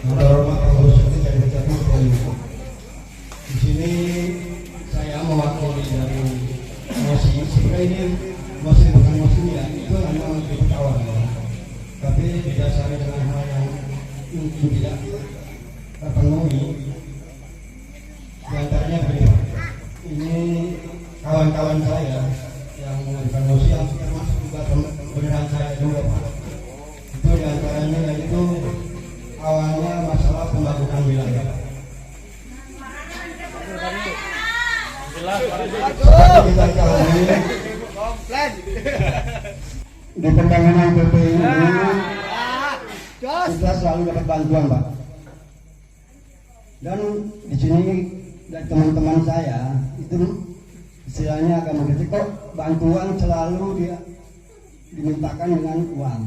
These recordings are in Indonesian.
Yang terhormat pengurus dari Kecamatan Komunikasi. Di sini saya mewakili dari mosi. Sebenarnya ini mosi bukan mosi ya, itu hanya untuk awal. Tapi didasari dengan hal yang tidak terpenuhi. Di antaranya begini, ini kawan-kawan saya yang mengajukan mosi yang termasuk juga beneran saya juga Pak. Itu di antaranya yaitu awalnya masalah pembangunan wilayah. Kita ketahui di pembangunan PP ini kita selalu dapat bantuan Pak. Dan di sini dari teman-teman saya itu istilahnya agak mengkritik kok bantuan selalu dimintakan dengan uang.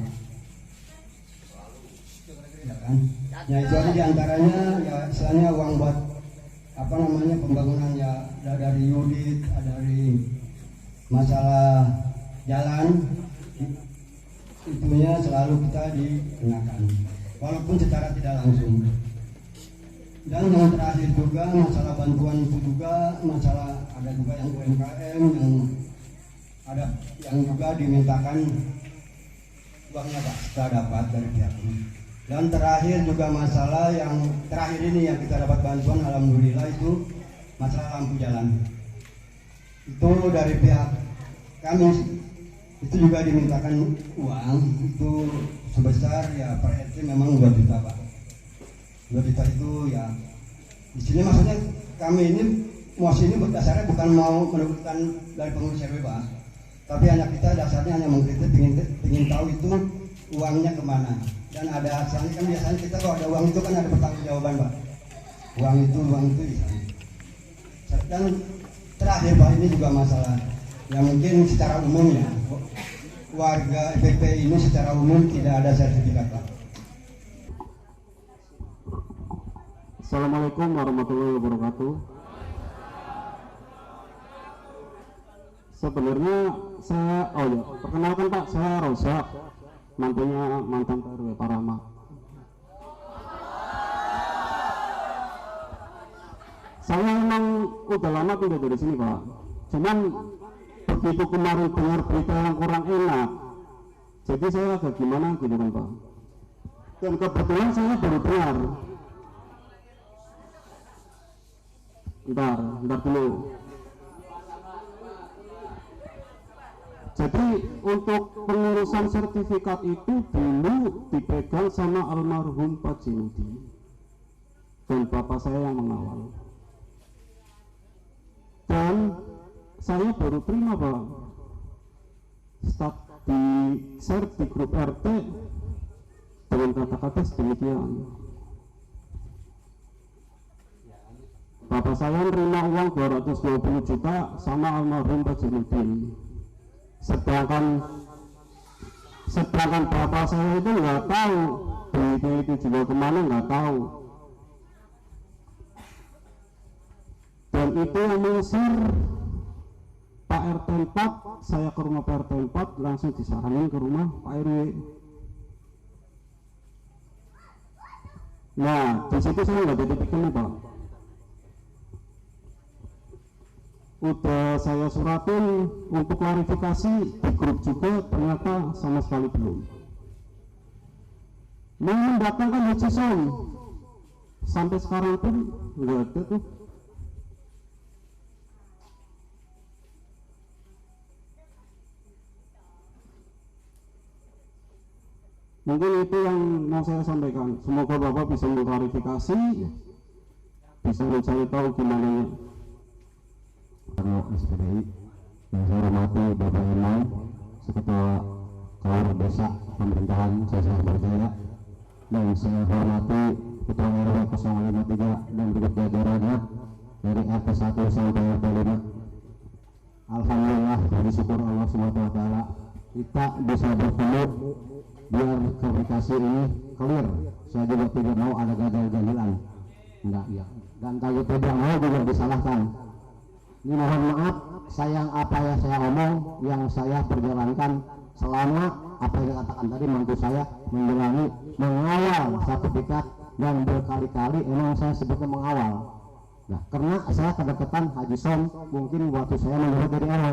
Ya kan? Ya itu aja diantaranya ya istilahnya uang buat apa namanya pembangunan ya dari unit, dari masalah jalan itunya selalu kita dikenakan walaupun secara tidak langsung. Dan yang terakhir juga masalah bantuan itu juga masalah ada juga yang UMKM yang ada yang juga dimintakan uangnya Pak kita dapat dari pihak ini. Dan terakhir juga masalah yang terakhir ini yang kita dapat bantuan alhamdulillah itu masalah lampu jalan. Itu dari pihak kami itu juga dimintakan uang itu sebesar ya per RT memang 2 juta Pak. 2 juta itu ya di sini maksudnya kami ini mosi ini dasarnya bukan mau menentukan dari pengurus RW Pak, tapi hanya kita dasarnya hanya mengkritik ingin tahu itu uangnya kemana. Dan ada hasilnya kan biasanya kita kalau ada uang itu kan ada pertanggungjawaban Pak. Uang itu di sana. Dan terakhir Pak ini juga masalah yang mungkin secara umum ya warga FPP ini secara umum tidak ada sertifikat Pak. Assalamualaikum warahmatullahi wabarakatuh. Sebenarnya saya, perkenalkan Pak, saya Rosa, mantunya mantan RW Parama. Saya memang udah lama tidak dari sini Pak. Cuman begitu kemarin dengar berita yang kurang enak, jadi saya agak gimana gitu kan Pak. Dan kebetulan saya baru dengar. Bentar dulu. Jadi untuk pengurusan sertifikat itu dulu dipegang sama almarhum Pak Jinudi dan bapak saya yang mengawal. Dan saya baru terima Pak start di share di grup RT dengan kata-kata sedemikian. Bapak saya menerima uang 220 juta sama almarhum Pak Jinudi. Sedangkan bapak saya itu nggak tahu duit itu juga kemana, nggak tahu. Dan itu yang mengusir Pak RT 4, saya ke rumah Pak RT 4 langsung disaranin ke rumah Pak RW. Nah di situ saya nggak jadi pikirnya Pak. Udah saya suratin untuk klarifikasi di grup juga, ternyata sama sekali belum. Mau mendatangkan Haji Som sampai sekarang pun nggak ada tuh. Mungkin itu yang mau saya sampaikan. Semoga Bapak bisa mengklarifikasi, bisa mencari tahu gimana. SPDI yang saya hormati Bapak Imam, Ketua Kaur Desa Pemerintahan Sosial Berjaya, dan saya hormati Ketua RW 053 dan berikut jajarannya dari RT 1 sampai RT 5. Alhamdulillah, bersyukur Allah SWT kita bisa bertemu biar komunikasi ini clear. Saya juga tidak mau ada gagal-gagilan, enggak ya. Dan kalau tidak mau juga disalahkan. Ini mohon maaf, apa yang saya omong, yang saya perjalankan selama apa yang dikatakan tadi mantu saya menjalani mengawal sertifikat dan berkali-kali emang saya sebutnya mengawal. Nah, karena saya kedekatan Haji Som, mungkin waktu saya menjadi dari RW.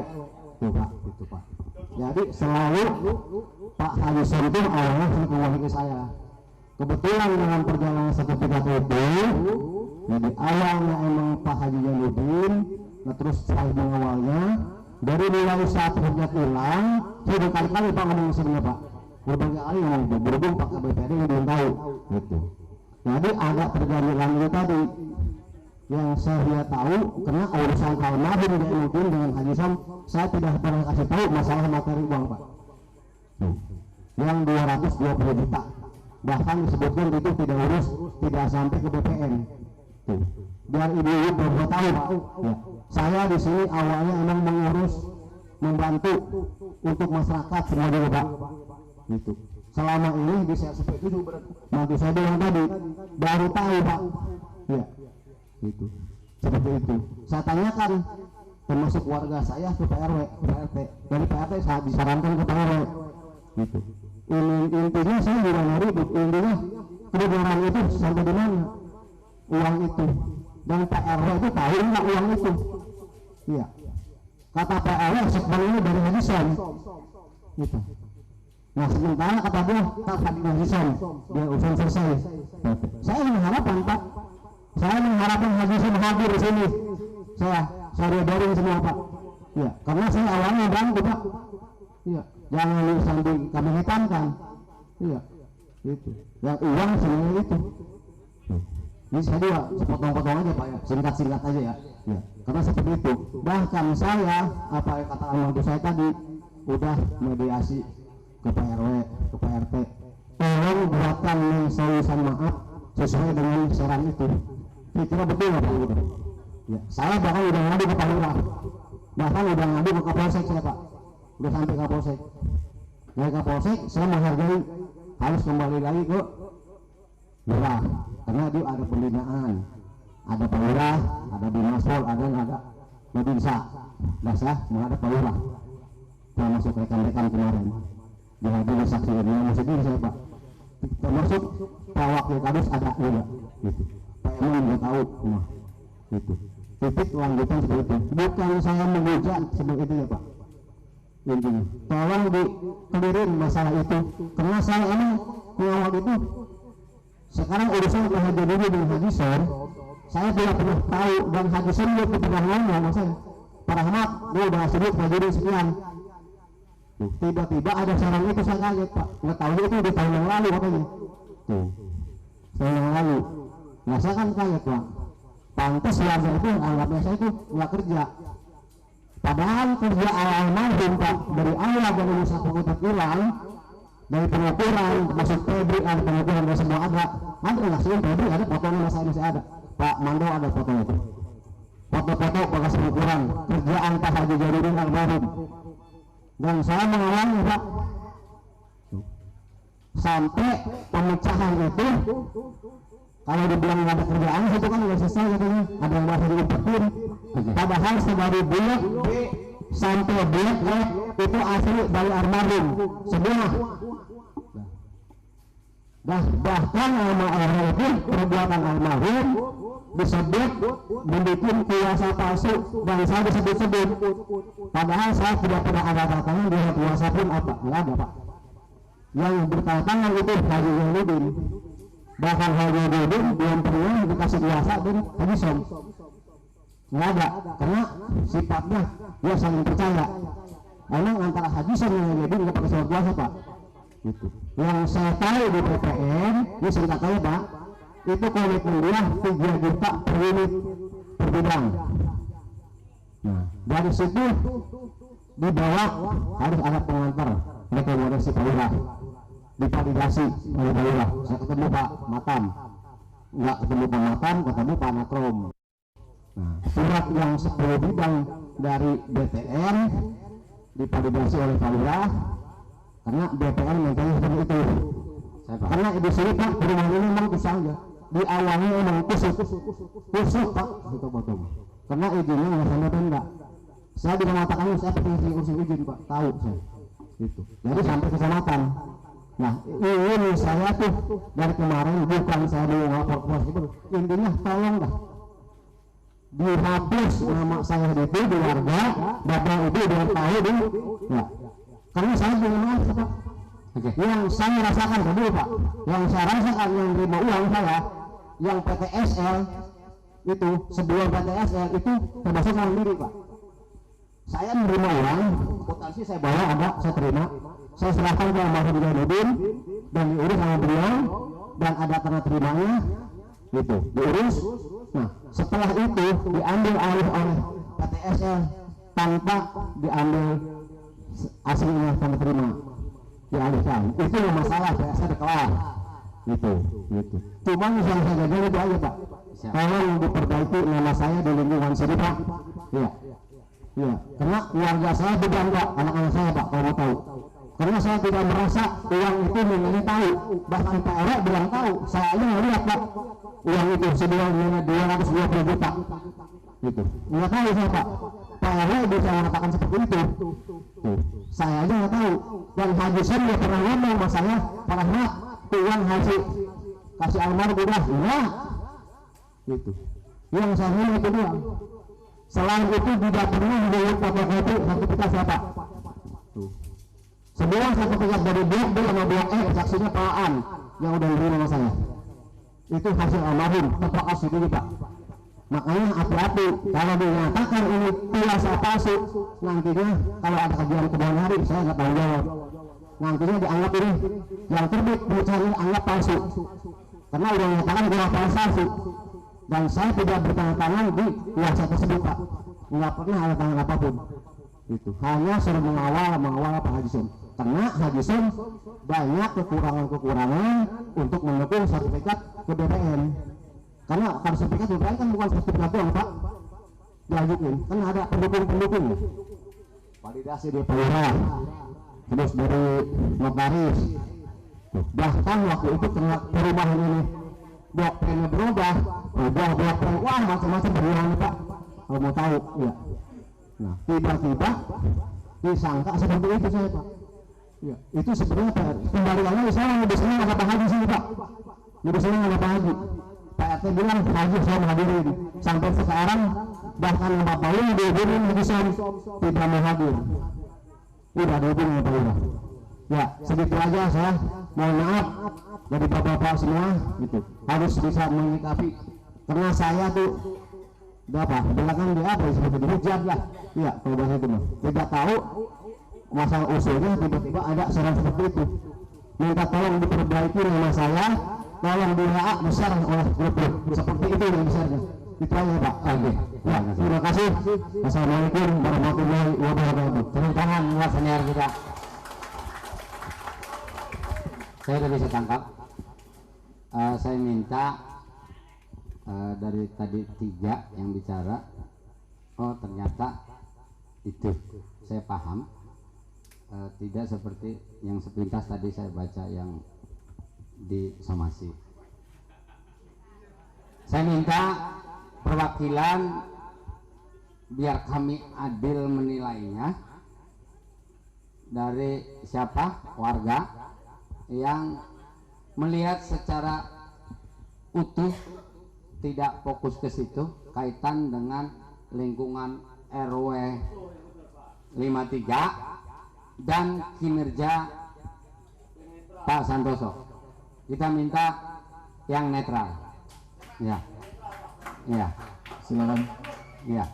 Tuh Pak, itu Pak. Jadi selalu Pak Haji Som itu awalnya mengawali ke saya. Kebetulan dengan perjalanan sertifikat itu, jadi awalnya emang Pak Haji Jainuddin, nah terus saya mengawalnya. Dari mulai saat hujat hilang, saya berkali-kali Pak ngomong sebenarnya Pak. Berbagai kali ngomong berhubung Pak KBPD yang belum tahu, gitu. Jadi ada perjalanan itu tadi yang saya tahu, karena urusan almarhum Jainuddin dengan Haji Som, saya tidak pernah kasih tahu masalah materi uang Pak. Yang 220 juta, bahkan disebutkan itu tidak urus, tidak sampai ke BPN. Biar ibu-ibu baru tahu Pak. Ya. Saya di sini awalnya emang mengurus, membantu untuk masyarakat semua juga Pak. Gitu. Selama ini di CSP itu juga bantu saya bilang tadi baru tahu Pak. Ya. Gitu. Seperti itu. Saya tanyakan termasuk warga saya ke PRW, ke PRT. Dari PRT saya disarankan ke PRW. Gitu. Intinya saya juga ribut. Intinya kebenaran itu sampai di mana uang itu. Dan PRW itu tahu nggak uang itu. Iya. Kata PRW sebenarnya dari Haji Som. Gitu. Nah sementara kata dia tak Haji Som dia urusan selesai. Saya mengharapkan Pak, saya mengharapkan Haji Som hadir di sini. Saya dari semua Pak. Iya. Karena saya awalnya bantu Pak. Iya. Jangan sambil kami hitamkan. Iya. Itu. Yang uang sebenarnya itu. Ini saya juga sepotong-potong aja Pak ya, singkat-singkat aja ya. Ya, karena seperti itu. Bahkan saya, apa yang katakan waktu saya tadi, udah mediasi ke PRW, ke PRT. Tolong buatkan tulisan maaf sesuai dengan saran itu. Kira betul nggak Pak? Gitu. Ya, saya bahkan udah ngadu ke Pak Lurah, bahkan udah ngadu ke Kapolsek saya Pak, udah sampai Kapolsek. Dari Kapolsek saya menghargai harus kembali lagi ke Lurah. Karena dia ada pembinaan, ada Pak Lurah, ada Bimaspol, ada Babinsa. Nah saya menghadap Pak Lurah, termasuk rekan-rekan kemarin dihadiri saksi ini sedih saya Pak, termasuk Pak Wakil Kadus ada juga, gitu. Pak Emang juga tahu, nah, gitu. Titik lanjutan seperti itu. Bukan saya menghujat seperti itu ya Pak. Intinya, tolong dikelirin masalah itu, karena saya ini mengawal itu. Sekarang urusan Pak Haji Jainuddin dengan Haji Som, saya tidak pernah tahu, dan Haji Som juga pernah ngomong sama saya, Pak Rahmat, dia udah sebut Pak Jainuddin sekian. Tiba-tiba ada saran itu saya kaget Pak, nggak tahu itu di tahun yang lalu katanya. Tuh, tahun yang lalu. Nah saya kan kaget Pak, pantas warga itu anggapnya saya itu nggak kerja. Padahal kerja almarhum Pak, dari awal dari usaha pengutat hilang, dari pengukuran termasuk Febri, ada pengukuran dari semua ada nggak sih Febri, ada fotonya masih ada Pak Mando, ada fotonya itu, foto-foto bekas pengukuran kerjaan Pak Haji Jainuddin almarhum. Dan saya mengawalnya Pak sampai pemecahan itu. Kalau dibilang nggak ada kerjaan itu kan nggak selesai katanya, ada yang masih diumpetin. Padahal dari blok B sampai blok E itu asli dari almarhum semua. Bahkan nama almarhum, perbuatan almarhum disebut membuat kuasa palsu dan saya disebut-sebut. Padahal saya tidak pernah ada tangan di kuasa pun apa, nggak ada Pak. Yang bertangan itu Haji Jainuddin. Bahkan Haji Jainuddin belum pernah dikasih kuasa dari Haji Som. Nggak ada, karena sifatnya dia saling percaya. Emang antara Haji Som dan Haji Jainuddin nggak pakai surat kuasa Pak. Itu. Yang saya tahu di PPN, ini singkat aja Pak, itu komitmen dia 3 juta per unit per bidang. Nah, dari situ di bawah harus ada pengantar rekomendasi Pak Lurah, divalidasi oleh Pak Lurah. Saya ketemu Pak Matam, nggak ketemu Pak Matam, ketemu Pak Nakrom. Nah, surat yang 10 bidang dari BTN divalidasi oleh Pak Lurah, karena BTN menteri seperti itu. Karena di sini Pak, perumahan ini memang susah aja. Di awalnya memang kusuk Pak, itu betul. Karena izinnya nggak sampai tenda. Saya tidak mengatakan saya pengen izin Pak, tahu saya. Itu. Jadi sampai kecamatan. Nah, ini saya tuh dari kemarin bukan saya mau ngapor itu, intinya tolong dah dihapus nama saya itu di warga, bapak ibu biar tahu deh, ya. Karena saya belum maaf, Pak. Yang saya rasakan dulu, Pak, yang saya rasakan yang terima uang saya, yang PTSL itu sebelum PTSL itu termasuk orang diri, Pak. Saya menerima uang, potensi saya bawa ada, saya terima, saya serahkan ke almarhum Jainuddin dan diurus sama beliau dan ada tanda terimanya, gitu, diurus. Nah, setelah itu diambil alih oleh PTSL tanpa diambil aslinya tanda terima, dialihkan. Itu yang masalah, saya kelar, gitu. Cuma yang saya gagal itu aja, Pak. Tolong diperbaiki nama saya di lingkungan sini, Pak. Iya. Ya, karena keluarga saya berdampak, anak-anak saya, Pak, kalau mau tahu. Karena saya tidak merasa uang itu mengenai tahu, bahkan Pak RW bilang tahu, saya aja nggak lihat, Pak, uang itu sebenarnya 220 juta, gitu. Nggak tahu saya, Pak. Pak RW bisa mengatakan seperti itu. Saya aja nggak tahu. Dan Haji Sen dia pernah ngomong sama saya, Pak Rahmat, uang hasil kasih almarhum udah, enggak, gitu. Yang saya ngomong itu doang. Selain itu tidak pernah membuat fotokopi sertifikat siapa. Semua sertifikat dari blok B sama blok E, saksinya Pak An yang udah diberi nama saya. Itu hasil almarhum, terpakas itu, Pak. Makanya hati-hati kalau dinyatakan ini biasa palsu, nantinya kalau ada kejadian kemudian hari saya nggak tahu jawab. Nantinya dianggap ini yang terbit perusahaan ini anggap palsu, karena udah menyatakan gelar palsu. Dan saya tidak bertanda tangan di kuasa tersebut, Pak. Nggak pernah ada tangan apapun. Itu hanya suruh mengawal Pak Haji Sen. Karena Haji Sen banyak kekurangan untuk mendukung sertifikat ke BPN. Karena kalau sertifikat BPN kan bukan sertifikat doang, Pak. Diajukan, kan ada pendukung. Validasi di Pelura, terus dari notaris. Bahkan waktu itu kena perubahan ini, blok P-nya berubah, blok P, wah macam-macam perubahan, Pak. Kalau mau tahu, ya. Nah, tiba-tiba disangka seperti itu saya, Pak. Ya, itu sebenarnya kembaliannya saya lebih senang ada Pak Haji sini, Pak. Lebih senang ada Pak Haji. Pak RT bilang Haji saya menghadiri. Sampai sekarang bahkan Bapak Wali dihubungin Haji Sen tidak mau hadir. Udah dihubungin Pak Wali. Ya, segitu aja saya. Mohon maaf dari bapak-bapak semua, gitu. Harus bisa menyikapi. Karena saya tuh berapa? Belakang dia apa seperti dihujat lah. Iya, kalau bahasa itu mah. Tidak tahu masalah usulnya, tiba-tiba ada saran seperti itu. Minta tolong diperbaiki nama saya, tolong di WA besar oleh grup seperti itu yang besarnya. Itu aja, Pak. Oke. Ya, terima kasih. Assalamualaikum warahmatullahi wabarakatuh. Tepuk tangan buat senior kita. Saya udah bisa tangkap. Saya minta dari tadi 3 yang bicara. Oh, ternyata itu saya paham. Tidak seperti yang sepintas tadi saya baca yang di somasi. Saya minta perwakilan biar kami adil menilainya. Dari siapa? Warga yang melihat secara utuh, tidak fokus ke situ, kaitan dengan lingkungan RW 53 dan kinerja Pak Santoso. Kita minta yang netral. Ya, ya, Silakan. ya,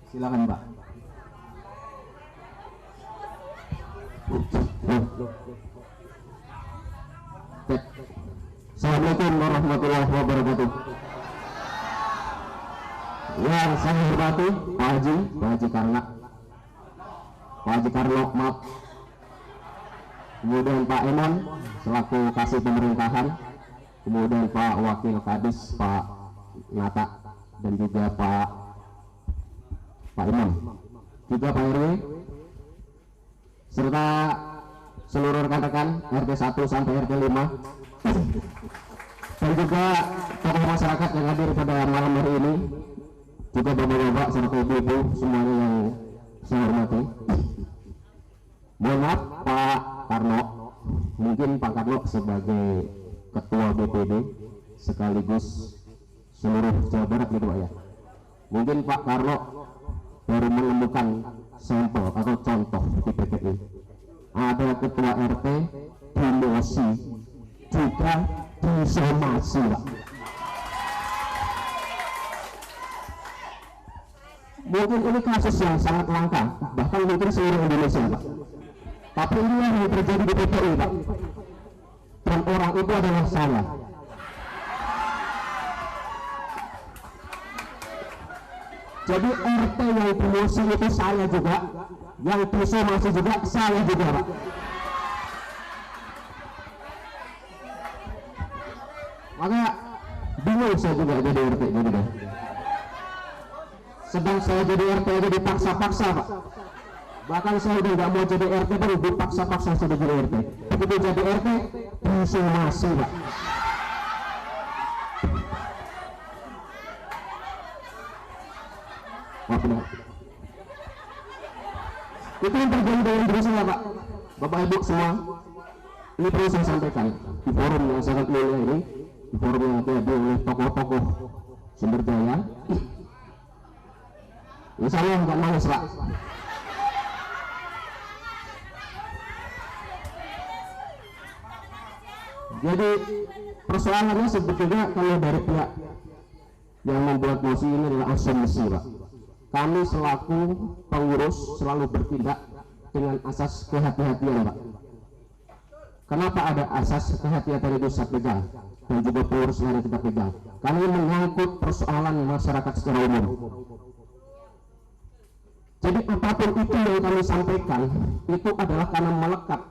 Silakan, Pak. Assalamualaikum warahmatullahi wabarakatuh. Yang saya hormati Pak Haji Karno, maaf. Kemudian Pak Eman selaku kasih pemerintahan, kemudian Pak Wakil Kadis Pak Nata, dan juga Pak Imam, juga Pak RW, serta seluruh rekan-rekan RT 1 sampai RT 5, dan juga tokoh masyarakat yang hadir pada malam hari ini, juga bapak-bapak serta ibu-ibu semuanya yang saya hormati. Mohon maaf Pak Karno, mungkin Pak Karlo sebagai ketua BPD sekaligus seluruh Jawa Barat gitu Pak ya, mungkin Pak Karlo baru menemukan sampel atau contoh di PPI ada ketua RT dimosi juga disomasi Pak. Mungkin ini kasus yang sangat langka, bahkan mungkin seluruh Indonesia Pak, tapi ini yang terjadi di PPI Pak, dan orang itu adalah saya. Jadi RT yang promosi itu saya juga, yang disomasi juga saya juga Pak. Maka bingung saya juga jadi RT jadi deh. Sedang saya jadi RT aja dipaksa-paksa Pak. Bahkan saya udah nggak mau jadi RT pun dipaksa-paksa sudah jadi RT. Begitu jadi RT disomasi Pak. Itu yang terjadi dengan diri saya Pak. Bapak Ibu semua, ini perlu saya sampaikan di forum yang sangat mulia ini, di forum yang dihadiri oleh tokoh-tokoh Sumber Jaya. Insya Allah nggak nangis Pak. Jadi persoalannya sebetulnya kalau dari pihak yang membuat mosi ini adalah asumsi Pak. Kami selaku pengurus selalu bertindak dengan asas kehati-hatian Pak. Kenapa ada asas kehati-hatian itu saya pegang dan juga pengurus lain kita pegang? Karena ini menyangkut persoalan masyarakat secara umum. Jadi apapun itu yang kami sampaikan itu adalah karena melekat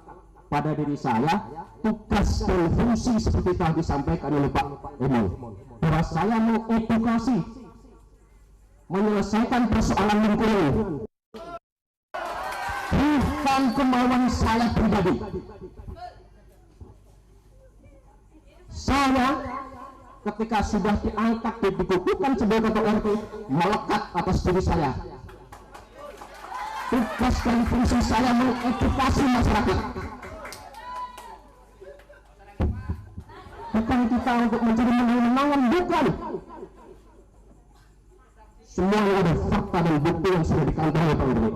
pada diri saya tugas dan fungsi seperti telah disampaikan oleh Pak Emil, bahwa saya mengedukasi, menyelesaikan persoalan lingkungan, bukan kemauan saya pribadi. Saya ketika sudah diangkat dan dikukuhkan sebagai ketua RT melekat atas diri saya. Tugas dan fungsi saya mengedukasi masyarakat, bukan kita untuk mencari menang-menangan, bukan. Semua yang ada fakta dan bukti yang sudah dikantongi Pak RT.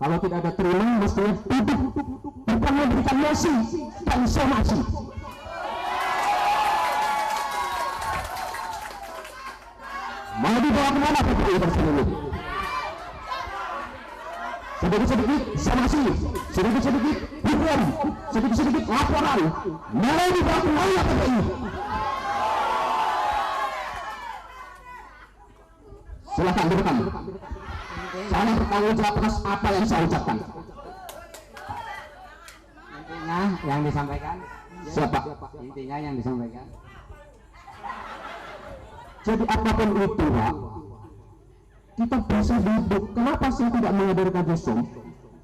Kalau tidak ada terima, mestinya duduk, bukan memberikan mosi dan somasi. Mau dibawa kemana PPI tersebut? Sedikit-sedikit somasi, sedikit-sedikit hukum, sedikit-sedikit laporan. Mau dibawa kemana PPI? Silakan direkam. Saya bertanggung jawab atas apa yang saya ucapkan. Intinya yang disampaikan. Siapa? Intinya yang disampaikan. Jadi apapun itu Pak, kita bisa duduk. Kenapa saya tidak menghadirkan Zoom?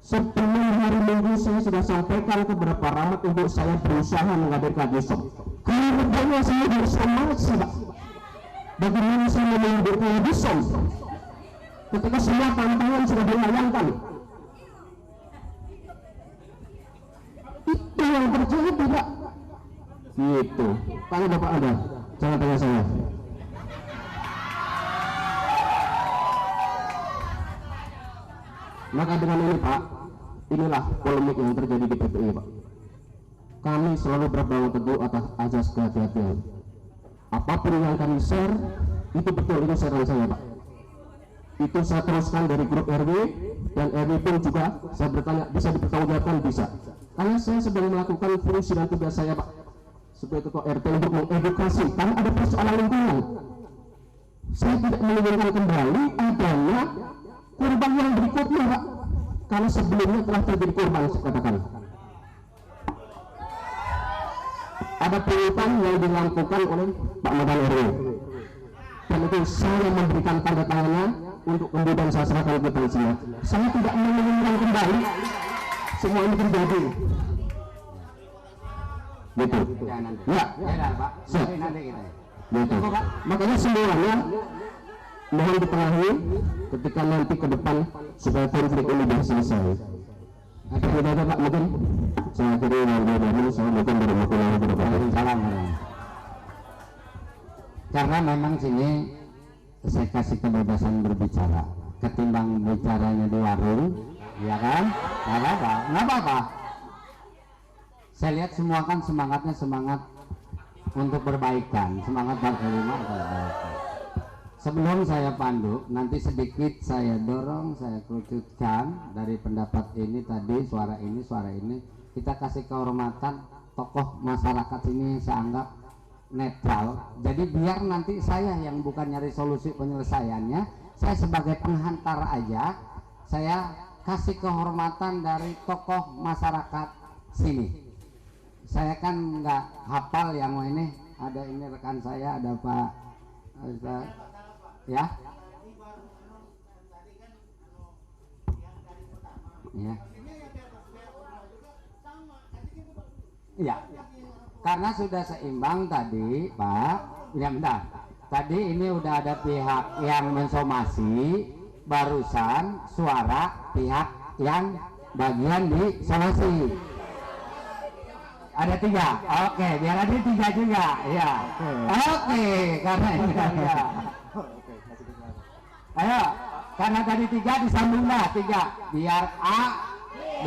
Sebelum hari Minggu saya sudah sampaikan ke beberapa rahmat untuk saya berusaha menghadirkan Zoom. Kemudian saya bersomasi Pak. Bagaimana saya menghadirkan Zoom ketika semua tantangan sudah dilayangkan? Itu yang terjadi Pak. Gitu. Tanya Bapak Anda, jangan tanya saya. Maka dengan ini Pak, inilah polemik yang terjadi di PPI Pak. Kami selalu berpegang teguh atas asas kehati-hatian. Apapun yang kami share, itu betul, itu sharean saya Pak. Itu saya teruskan dari grup RW, dan RW pun juga saya bertanya, bisa dipertanggungjawabkan? Bisa. Karena saya sedang melakukan fungsi dan tugas saya Pak sebagai ketua RT untuk mengedukasi, karena ada persoalan lingkungan. Saya tidak menginginkan kembali adanya korban yang berikutnya Pak, karena sebelumnya telah terjadi korban. Saya katakan ada pungutan yang dilakukan oleh Pak Madan RW, dan itu saya memberikan tanda tangannya untuk kemudian saya serahkan ke polisinya. Saya tidak menginginkan kembali semua ini terjadi. Gitu. Ya, Pak. Nanti kita. Gitu. Makanya semuanya mohon ditengahi ketika nanti ke depan supaya konflik ini bisa selesai. Ada Pak mungkin saya kira dari warga baru. Assalamualaikum warahmatullahi wabarakatuh. Waalaikumsalam. Karena memang sini saya kasih kebebasan berbicara, ketimbang bicaranya di warung, ya kan? Nggak apa-apa. Saya lihat semua kan semangatnya semangat untuk berbaikan, semangat berkelima berbaikan. Sebelum saya pandu, nanti sedikit saya dorong, saya kerucutkan dari pendapat ini tadi, suara ini, kita kasih kehormatan tokoh masyarakat ini yang saya anggap netral. Jadi biar nanti saya yang bukan nyari solusi penyelesaiannya, saya sebagai penghantar aja, saya kasih kehormatan dari tokoh masyarakat sini. Saya kan nggak hafal yang ini, ada ini rekan saya, ada Pak ya. Ya. Iya. Karena sudah seimbang tadi, Pak. Ya, bentar. Tadi ini udah ada pihak yang mensomasi, barusan suara pihak yang bagian di somasi. Ada 3. Oke, biar ada 3 juga. Ya. Oke, karena ini ya. Ayo, karena tadi 3 disambung dah 3 biar A B.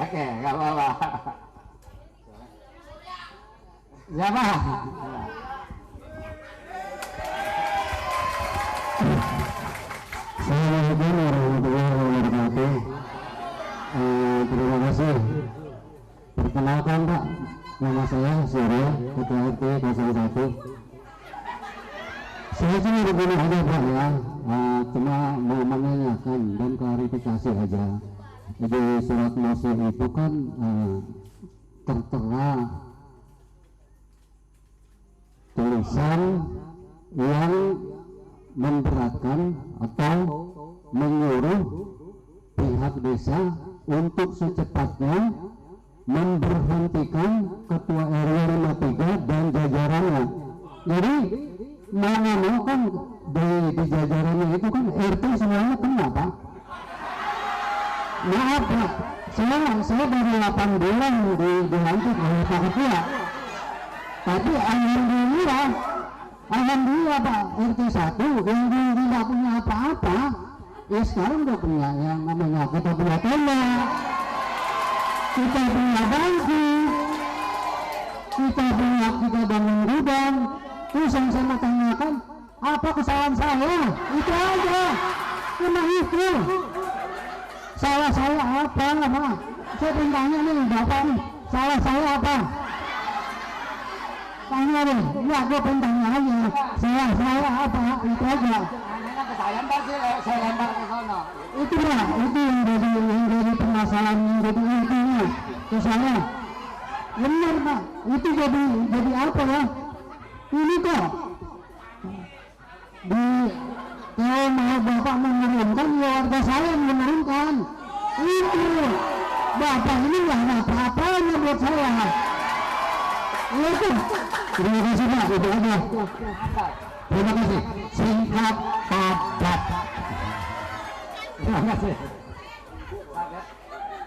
Oke, nggak apa-apa. Siapa? Assalamualaikum warahmatullahi wabarakatuh. Terima kasih. Perkenalkan Pak, nama saya Surya, Ketua RT 01. Saya cuma begini aja Pak ya, cuma mau menanyakan dan klarifikasi aja. Di surat Musa itu kan tertera tulisan yang memberatkan atau menyuruh pihak desa untuk secepatnya memberhentikan Ketua RW 53 dan jajarannya. Jadi mau kan di jajarannya itu kan RT semuanya kena Pak. Maaf Pak, saya baru 8 bulan dilantik oleh Pak Ketua. Tapi alhamdulillah Pak, RT 1 yang dulu tidak punya apa-apa, ya sekarang udah punya yang namanya, kita punya tenda, kita punya bangku, kita bangun gudang. Terus yang saya mau tanyakan, apa kesalahan saya? Itu aja, cuma itu. Salah saya apa lama? Saya tanya nih Bapak nih, salah saya apa? Tanya deh, ya gue tanya aja, salah saya apa? Itu aja. Nanya ke saya ntar sih saya lempar ke sana. Itu lah, itu yang jadi permasalahan, yang jadi intinya ke saya. Benar Pak, itu jadi apa ya? Ini kok kalau mau Bapak menurunkan, ya warga saya yang menurunkan. Itu Bapak ini nggak ada apa-apanya buat saya. Itu terima kasih Pak, itu aja. Terima kasih. Singkat padat. Terima kasih.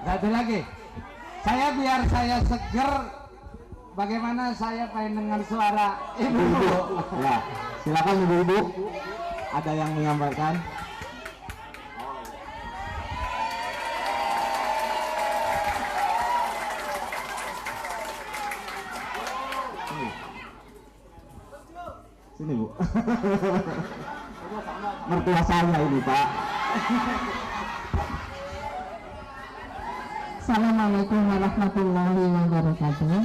Satu lagi, biar saya seger. Bagaimana saya pengen dengar suara ibu-ibu. Ya, silakan ibu-ibu. Ada yang menyampaikan? Sini Bu. Mertua saya ini Pak. Assalamualaikum warahmatullahi wabarakatuh.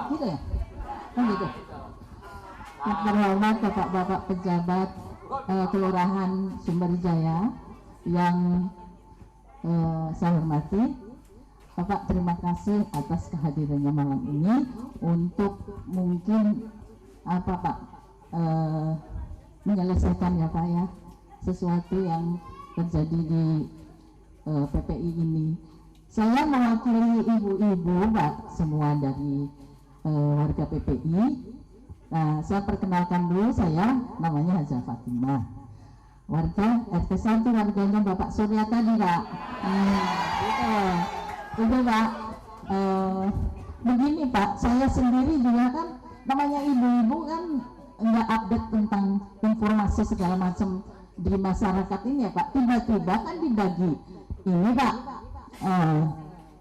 Gitu ya? Kan gitu. Yang terhormat Bapak-bapak pejabat Kelurahan Sumberjaya yang saya hormati, Bapak terima kasih atas kehadirannya malam ini untuk mungkin apa Pak menyelesaikan ya Pak ya sesuatu yang terjadi di PPI ini. Saya mewakili ibu-ibu Pak semua dari warga PPI. Nah, saya perkenalkan dulu, saya namanya Haja Fatimah. warga RT 1 warganya Bapak Surya tadi Pak. Itu Pak. Begini Pak, saya sendiri juga kan namanya ibu-ibu kan nggak update tentang informasi segala macam di masyarakat ini ya Pak. Tiba-tiba kan dibagi ini Pak,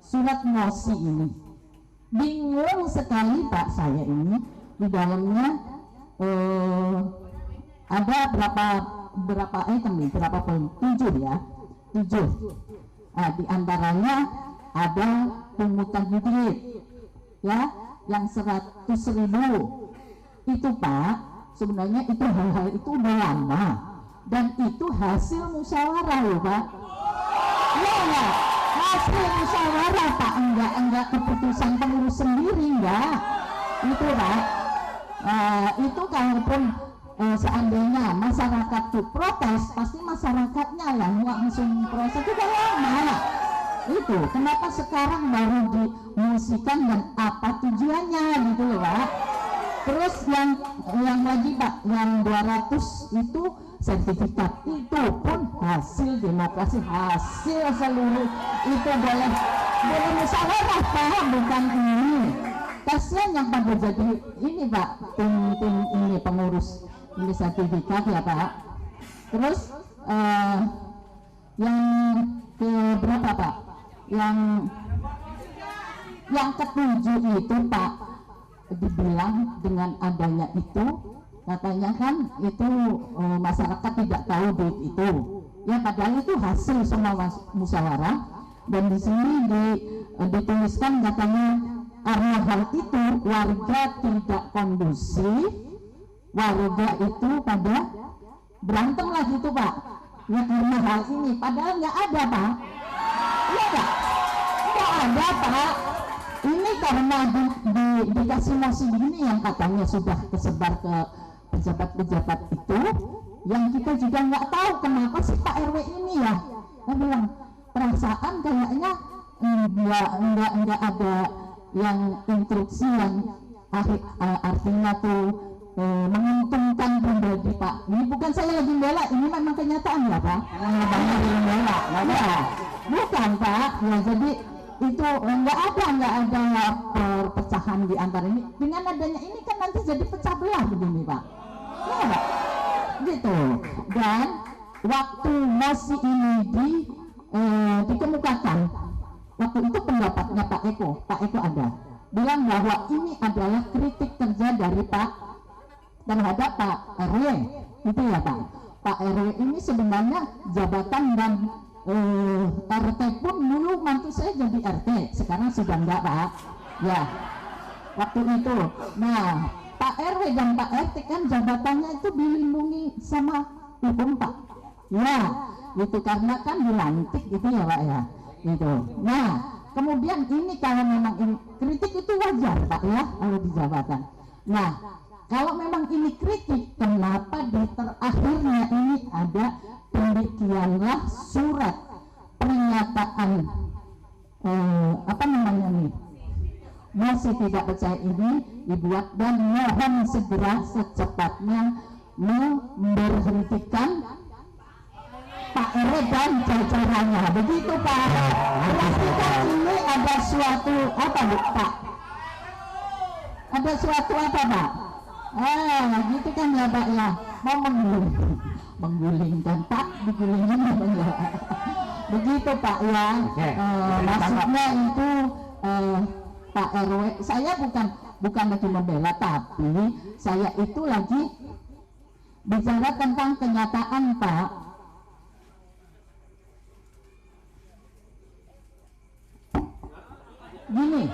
surat mosi ini. Bingung sekali Pak saya ini, di dalamnya ada berapa item nih, berapa poin? 7 ya, 7. Di antaranya ada pungutan duit ya yang 100.000 itu Pak. Sebenarnya itu hal-hal itu udah lama dan itu hasil musyawarah loh Pak. Ya, hasil musyawarah Pak, enggak keputusan pengurus sendiri, enggak itu Pak. Itu kalaupun seandainya masyarakat tuh protes, pasti masyarakatnya yang langsung proses itu lama. Itu kenapa sekarang baru dimusikan dan apa tujuannya gitu loh Pak. Terus yang lagi Pak, yang 200 itu sertifikat, itu pun hasil demokrasi, hasil seluruh itu boleh musyawarah Pak, bukan ini. Kasihan yang pada jadi ini Pak, tim ini pengurus ini sertifikat ya Pak. Terus yang ke berapa Pak? Yang ketujuh itu Pak, dibilang dengan adanya itu katanya kan itu masyarakat tidak tahu duit itu ya, padahal itu hasil semua musyawarah. Dan di sini dituliskan katanya karena hal itu warga tidak kondusif, warga itu pada berantem lah gitu Pak ya karena hal ini, padahal nggak ada Pak. Iya nggak ada Pak. Ini karena dikasih mosi begini yang katanya sudah tersebar ke pejabat-pejabat itu, yang kita juga nggak tahu kenapa sih Pak RW ini ya. Saya bilang perasaan kayaknya nggak ada yang instruksi yang artinya tuh menguntungkan pribadi Pak. Ini bukan saya lagi bela, ini memang kenyataan ya Pak. Banyak yang bela, bukan Pak. Ya jadi itu nggak ada perpecahan di antara ini. Dengan adanya ini kan nanti jadi pecah belah begini Pak. Ya Pak, gitu. Dan waktu mosi ini dikemukakan, waktu itu pendapatnya Pak Eko ada bilang bahwa ini adalah kritik kerja dari Pak terhadap Pak RW itu ya Pak. Pak RW ini sebenarnya jabatan dan RT pun dulu mantu saya jadi RT, sekarang sudah enggak Pak ya waktu itu. Nah Pak RW dan Pak RT kan jabatannya itu dilindungi sama hukum Pak ya gitu, karena kan dilantik gitu ya Pak ya gitu. Nah kemudian ini kalau memang ini kritik itu wajar Pak ya kalau di jabatan. Nah kalau memang ini kritik, kenapa di terakhirnya ini ada demikianlah surat pernyataan apa namanya nih, mosi tidak percaya ini dibuat dan mohon segera secepatnya memberhentikan Pak RW dan jajarannya. Begitu Pak. Pastikan ini ada suatu apa Pak? Ada suatu apa Pak? Gitu kan ya Pak ya, mau menggulingkan Pak, digulingin ya. Begitu Pak ya. Maksudnya itu Pak RW, saya bukan lagi membela, tapi saya itu lagi bicara tentang kenyataan Pak. Gini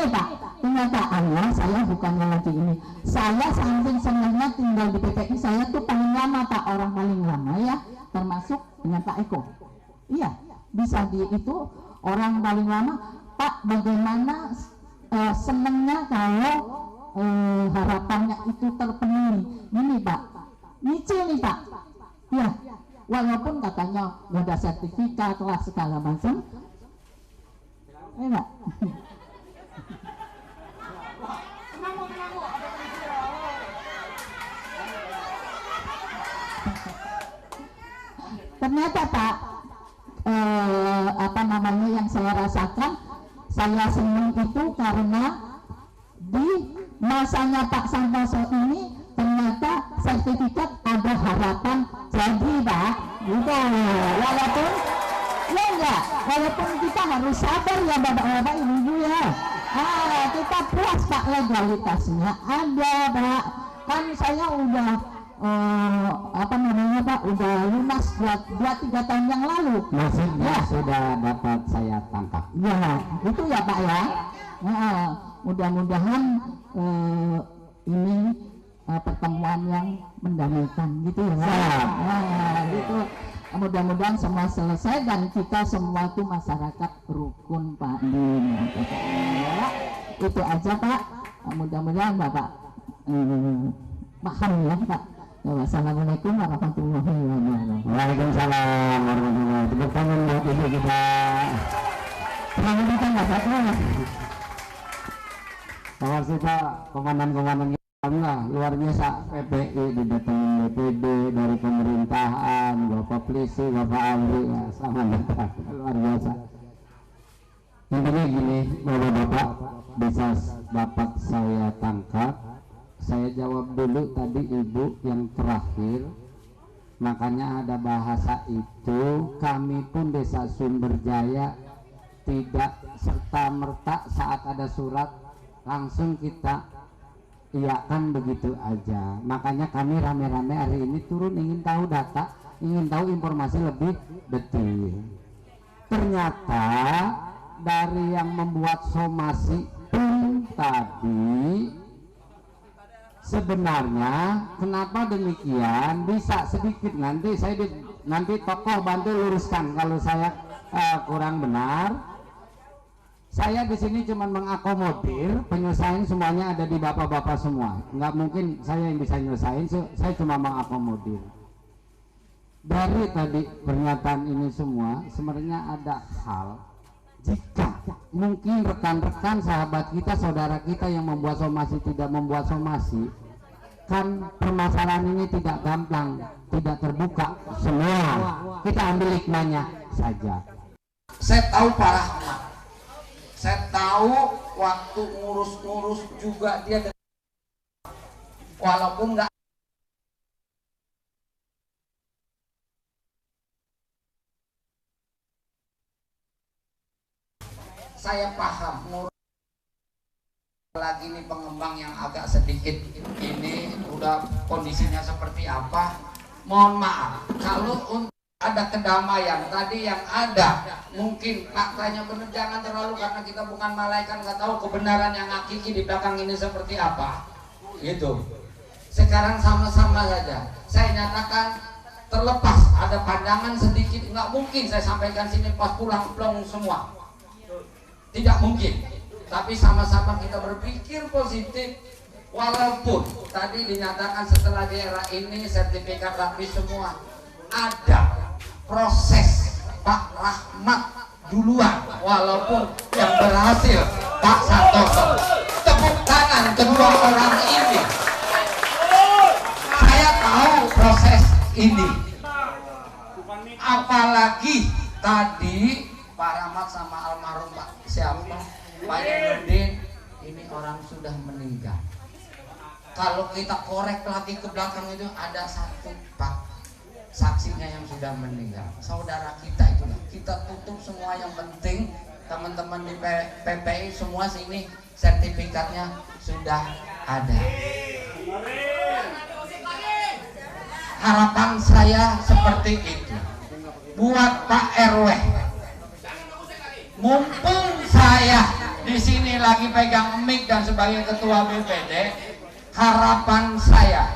Pak, kenyataannya saya bukannya lagi ini, saya saking senangnya tinggal di PPI, saya tuh paling lama Pak, orang paling lama ya, termasuk dengan Pak Eko. Iya, bisa itu orang paling lama Pak. Bagaimana senangnya kalau harapannya itu terpenuhi. Gini Pak, nyicil nih Pak ya, walaupun katanya nggak ada sertifikat lah segala macam, enggak. ternyata Pak, apa namanya yang saya rasakan, saya senang itu karena di masanya Pak Santoso ini ternyata sertifikat ada harapan jadi Pak, gitu. Walaupun ya enggak, walaupun kita harus sabar ya bapak-bapak ibu ya. Kita puas Pak, legalitasnya ada Pak. Kan saya udah apa namanya Pak, udah lunas 2-3 tahun yang lalu. Maksudnya Ya. sudah dapat saya tangkap. Ya, itu ya Pak ya. Mudah-mudahan ini pertemuan yang mendamaikan gitu ya. Gitu. Mudah-mudahan semua selesai dan kita semua itu masyarakat rukun Pak Din. Ya, itu aja Pak. Mudah-mudahan Bapak paham ya Pak. Ya, wassalamualaikum warahmatullahi wabarakatuh. Waalaikumsalam warahmatullahi wabarakatuh. Tepuk tangan buat ibu kita. Selamat datang Bapak. Terima kasih Pak, komandan-komandan kita luar biasa. PPI didatangin DPD dari pemerintahan, Bapak Polisi, Bapak Amri, ya, selamat datang, luar biasa. Intinya gini, Bapak-bapak, bisa dapat saya tangkap. Saya jawab dulu tadi Ibu yang terakhir. Makanya ada bahasa itu, kami pun Desa Sumberjaya tidak serta-merta saat ada surat langsung kita iakan begitu aja. Makanya kami rame-rame hari ini turun ingin tahu data, ingin tahu informasi lebih detil. Ternyata dari yang membuat somasi pun tadi sebenarnya kenapa demikian bisa sedikit nanti saya nanti tokoh bantu luruskan kalau saya kurang benar. Saya di sini cuma mengakomodir, penyelesaian semuanya ada di bapak-bapak semua. Nggak mungkin saya yang bisa nyelesain, saya cuma mengakomodir. Dari tadi pernyataan ini semua, sebenarnya ada hal jika mungkin rekan-rekan sahabat kita, saudara kita yang membuat somasi tidak membuat somasi, kan permasalahan ini tidak gampang, tidak terbuka semua. Kita ambil hikmahnya saja. Saya tahu Pak Rahmat, saya tahu waktu ngurus-ngurus juga dia, walaupun nggak saya paham ngurus lagi nih pengembang yang agak sedikit ini udah kondisinya seperti apa. Mohon maaf kalau untuk ada kedamaian tadi yang ada mungkin faktanya benar, jangan terlalu karena kita bukan malaikat nggak tahu kebenaran yang hakiki di belakang ini seperti apa gitu. Sekarang sama-sama saja saya nyatakan, terlepas ada pandangan sedikit nggak mungkin saya sampaikan sini pas pulang semua, tidak mungkin, tapi sama-sama kita berpikir positif. Walaupun tadi dinyatakan setelah di era ini sertifikat rapi semua, ada proses Pak Rahmat duluan, walaupun yang berhasil Pak Santoso. Tepuk tangan kedua orang ini. Saya tahu proses ini, apalagi tadi Pak Rahmat sama almarhum Pak siapa, Pak Yudin, ini orang sudah meninggal. Kalau kita korek lagi ke belakang itu ada satu Pak saksinya yang sudah meninggal, saudara kita itulah. Kita tutup semua yang penting, teman-teman di PPI semua sini sertifikatnya sudah ada. Harapan saya seperti itu buat Pak RW. Mumpung saya di sini lagi pegang mic dan sebagai ketua BPD, harapan saya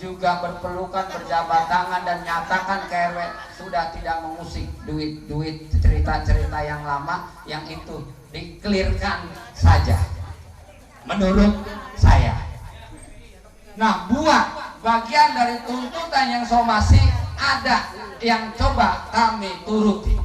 juga berpelukan, berjabat tangan dan nyatakan ke RW sudah tidak mengusik duit-duit cerita-cerita yang lama, yang itu dikelirkan saja menurut saya. Nah, buat bagian dari tuntutan yang somasi ada yang coba kami turuti,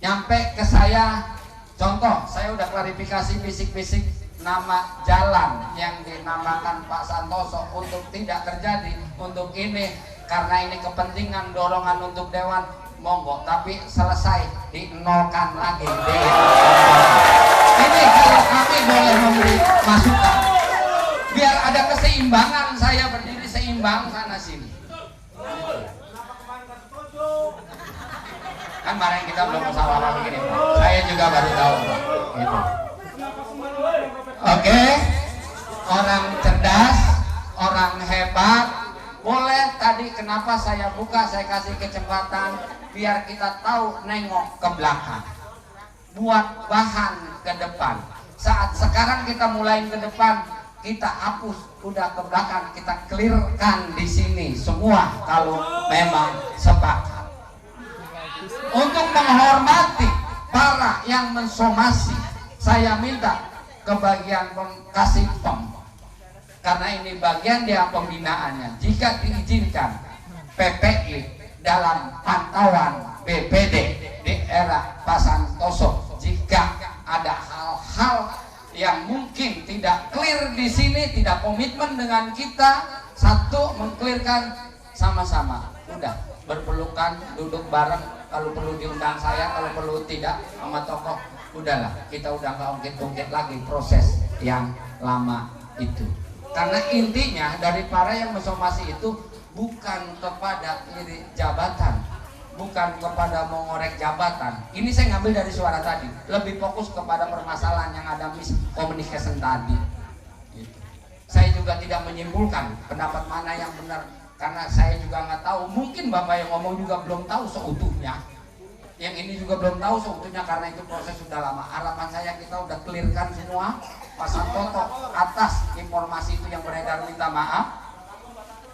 nyampe ke saya. Contoh, saya udah klarifikasi bisik-bisik nama jalan yang dinamakan Pak Santoso untuk tidak terjadi, untuk ini karena ini kepentingan dorongan untuk dewan, monggo, tapi selesai dinolkan lagi. Ini kalau kami boleh memberi masukan biar ada keseimbangan, saya berdiri seimbang sana sini. Kan kemarin kita belum musyawarah begini, saya juga baru tahu gitu. Oke, orang cerdas, orang hebat. Boleh tadi kenapa saya buka, saya kasih kesempatan biar kita tahu nengok ke belakang, buat bahan ke depan. Saat sekarang kita mulai ke depan, kita hapus udah ke belakang, kita clearkan di sini semua kalau memang sepakat. Untuk menghormati para yang mensomasi, saya minta ke bagian kasih pem, karena ini bagian dia pembinaannya. Jika diizinkan PPI dalam pantauan BPD di era Pak Santoso, jika ada hal-hal yang mungkin tidak clear di sini, tidak komitmen dengan kita, satu mengclearkan sama-sama, udah berpelukan, duduk bareng, kalau perlu diundang saya, kalau perlu tidak sama tokoh, udahlah, kita udah nggak ungkit-ungkit lagi proses yang lama itu. Karena intinya dari para yang mensomasi itu bukan kepada iri jabatan, bukan kepada mengorek jabatan. Ini saya ngambil dari suara tadi, lebih fokus kepada permasalahan yang ada miscommunication tadi. Saya juga tidak menyimpulkan pendapat mana yang benar, karena saya juga nggak tahu. Mungkin Bapak yang ngomong juga belum tahu seutuhnya, yang ini juga belum tahu seutuhnya, karena itu proses sudah lama. Harapan saya kita udah clearkan semua. Pak Santoso atas informasi itu yang beredar minta maaf.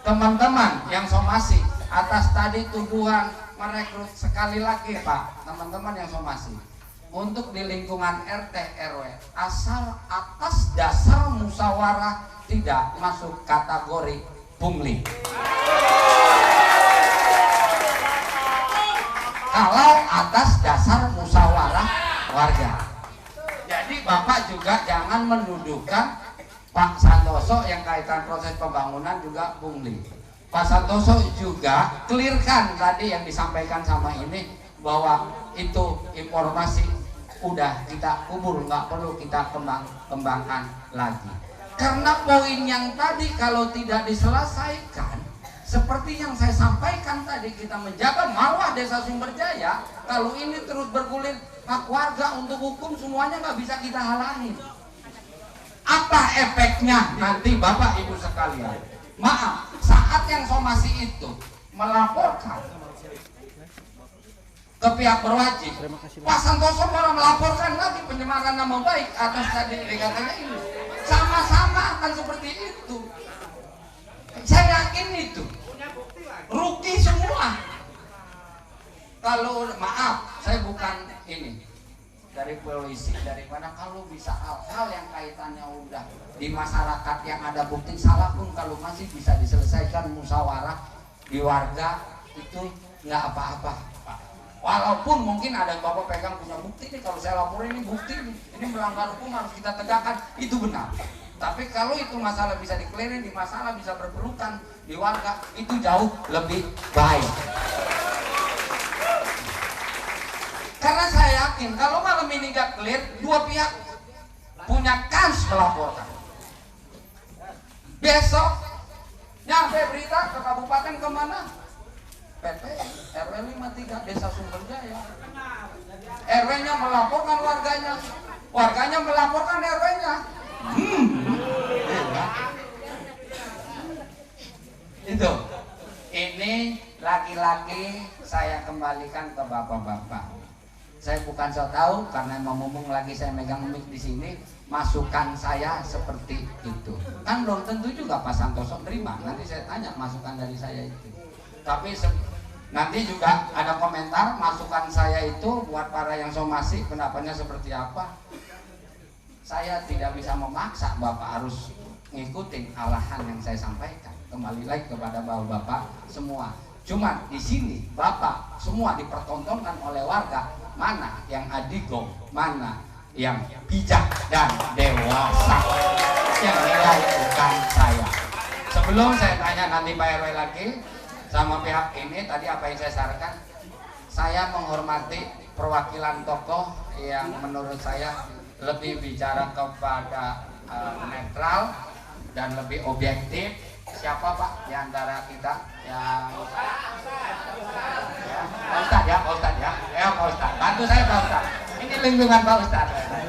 Teman-teman yang somasi atas tadi tuduhan merekrut, sekali lagi Pak, teman-teman yang somasi, untuk di lingkungan RT RW asal atas dasar musyawarah tidak masuk kategori pungli. Kalau atas dasar musyawarah warga. Jadi Bapak juga jangan menuduhkan Pak Santoso yang kaitan proses pembangunan juga pungli. Pak Santoso juga clearkan tadi yang disampaikan sama ini, bahwa itu informasi udah kita kubur, nggak perlu kita kembangkan lagi. Karena poin yang tadi kalau tidak diselesaikan, seperti yang saya sampaikan tadi, kita menjaga marwah Desa Sumberjaya. Kalau ini terus bergulir, hak warga untuk hukum semuanya nggak bisa kita halangi. Apa efeknya nanti Bapak Ibu sekalian? Maaf, saat yang somasi itu melaporkan ke pihak berwajib, Pak Santoso malah melaporkan lagi pencemaran nama baik atas tadi katanya ini. Sama-sama akan seperti itu. Saya yakin itu rugi semua. Kalau maaf, saya bukan ini dari polisi, dari mana, kalau bisa hal-hal yang kaitannya udah di masyarakat yang ada bukti salah pun kalau masih bisa diselesaikan musyawarah di warga, itu nggak apa-apa. Walaupun mungkin ada yang Bapak pegang punya bukti nih, kalau saya laporin ini bukti nih, ini melanggar hukum harus kita tegakkan, itu benar. Tapi kalau itu masalah bisa dikelirin, di masalah bisa berpelukan di warga, itu jauh lebih baik. Karena saya yakin kalau malam ini gak clear, dua pihak punya kans melaporkan. Besok nyampe berita ke kabupaten kemana? PT RW 53 Desa Sumberjaya. RW-nya melaporkan warganya, warganya melaporkan RW-nya. Itu. Ini lagi-lagi saya kembalikan ke bapak-bapak. Saya bukan so tahu, karena mau ngomong lagi saya megang mic di sini, masukan saya seperti itu. Kan belum tentu juga Pak Santoso terima. Nanti saya tanya masukan dari saya itu. Tapi nanti juga ada komentar masukan saya itu buat para yang somasi, pendapatnya seperti apa. Saya tidak bisa memaksa Bapak harus ngikutin arahan yang saya sampaikan. Kembali lagi kepada bapak-bapak semua. Cuma di sini Bapak semua dipertontonkan oleh warga, mana yang adigo, mana yang bijak dan dewasa. Yang nilai bukan saya. Sebelum saya tanya nanti Pak RW lagi, sama pihak ini tadi apa yang saya sarankan, saya menghormati perwakilan tokoh yang menurut saya lebih bicara kepada netral dan lebih objektif. Siapa Pak di antara kita yang Pak Ustadz ya, Pak Ustadz ya, Pak Ustadz, bantu saya Pak Ustadz. Ini lingkungan Pak Ustadz.